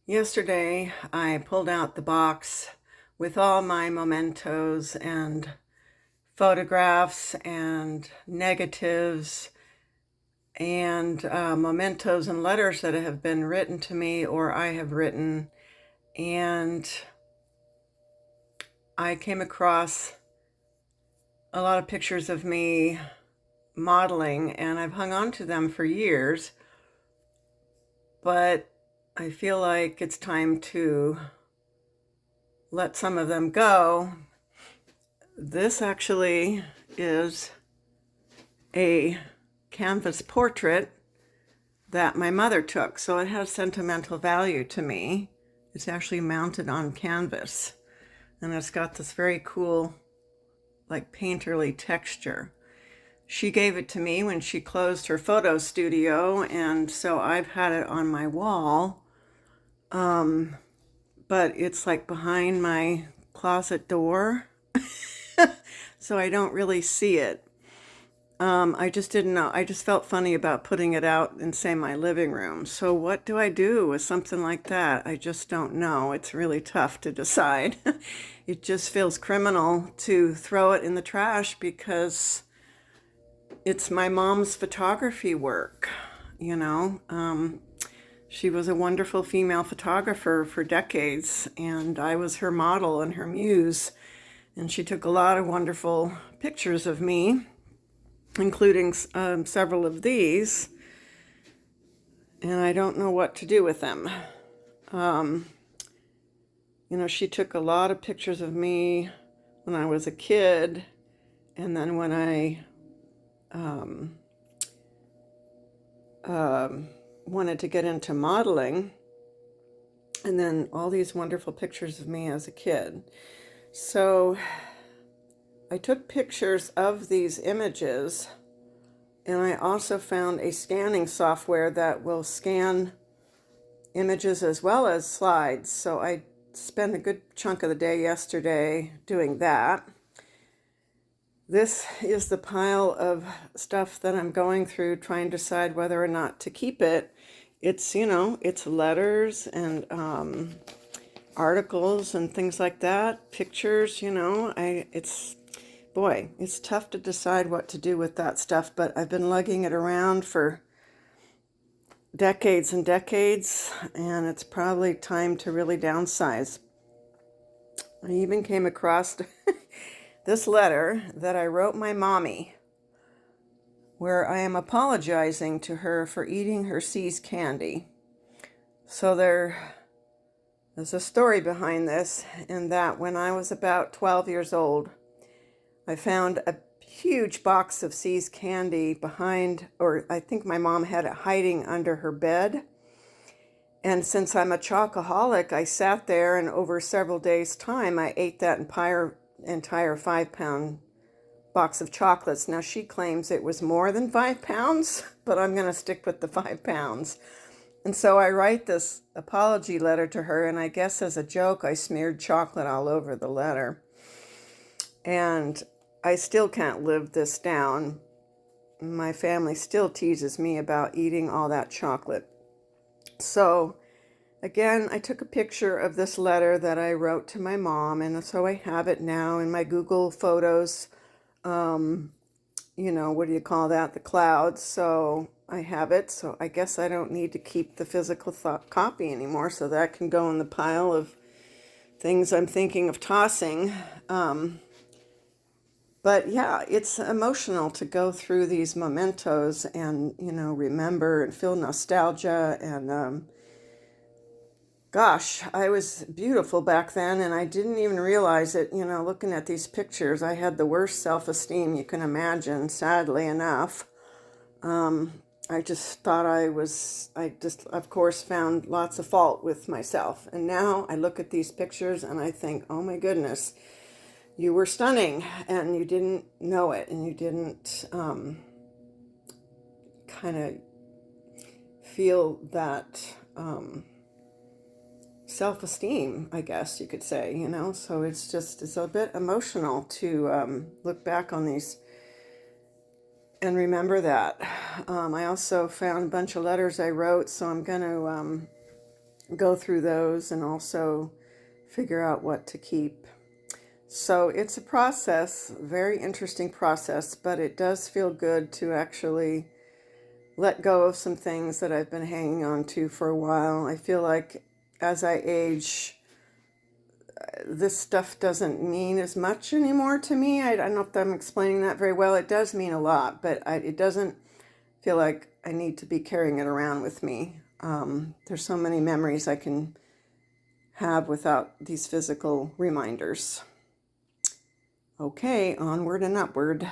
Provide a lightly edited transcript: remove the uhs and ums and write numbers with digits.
Yesterday, I pulled out the box with all my mementos and photographs and negatives and mementos and letters that have been written to me or I have written. And I came across a lot of pictures of me modeling, and I've hung on to them for years, but I feel like it's time to let some of them go. This actually is a canvas portrait that my mother took, so it has sentimental value to me. It's actually mounted on canvas, and it's got this very cool, like painterly texture. She gave it to me when she closed her photo studio, and so I've had it on my wall, but it's like behind my closet door, so I don't really see it. I just didn't know. I just felt funny about putting it out in, say, my living room. So what do I do with something like that? I just don't know. It's really tough to decide. It just feels criminal to throw it in the trash because it's my mom's photography work, you know. She was a wonderful female photographer for decades, and I was her model and her muse. And she took a lot of wonderful pictures of me, including several of these, and I don't know what to do with them. She took a lot of pictures of me when I was a kid, and then when I wanted to get into modeling, and then all these wonderful pictures of me as a kid. So I took pictures of these images, and I also found a scanning software that will scan images as well as slides. So I spent a good chunk of the day yesterday doing that. This is the pile of stuff that I'm going through trying to decide whether or not to keep it. It's, it's letters and articles and things like that, pictures, it's tough to decide what to do with that stuff, but I've been lugging it around for decades and decades, and it's probably time to really downsize. I even came across this letter that I wrote my mommy, where I am apologizing to her for eating her C's candy. So there's a story behind this, in that when I was about 12 years old, I found a huge box of C's candy behind, or I think my mom had it hiding under her bed. And since I'm a chocoholic, I sat there, and over several days' time, I ate that entire 5-pound box of chocolates. Now, she claims it was more than 5 pounds, but I'm going to stick with the 5 pounds. And so I write this apology letter to her, and I guess as a joke, I smeared chocolate all over the letter. And I still can't live this down. My family still teases me about eating all that chocolate. So again, I took a picture of this letter that I wrote to my mom, and so I have it now in my Google Photos, what do you call that? The clouds. So I have it. So I guess I don't need to keep the physical copy anymore, so that can go in the pile of things I'm thinking of tossing. But yeah, it's emotional to go through these mementos and, remember and feel nostalgia. And gosh, I was beautiful back then, and I didn't even realize it. Looking at these pictures, I had the worst self-esteem you can imagine, sadly enough. I just thought of course, found lots of fault with myself. And now I look at these pictures and I think, oh my goodness, you were stunning, and you didn't know it, and you didn't kind of feel that self-esteem, I guess you could say, So it's a bit emotional to look back on these and remember that. I also found a bunch of letters I wrote, so I'm going to go through those and also figure out what to keep. So it's a process, very interesting process, but it does feel good to actually let go of some things that I've been hanging on to for a while. I feel like as I age, this stuff doesn't mean as much anymore to me. I don't know if I'm explaining that very well. It does mean a lot, but it doesn't feel like I need to be carrying it around with me. There's so many memories I can have without these physical reminders. Okay, onward and upward.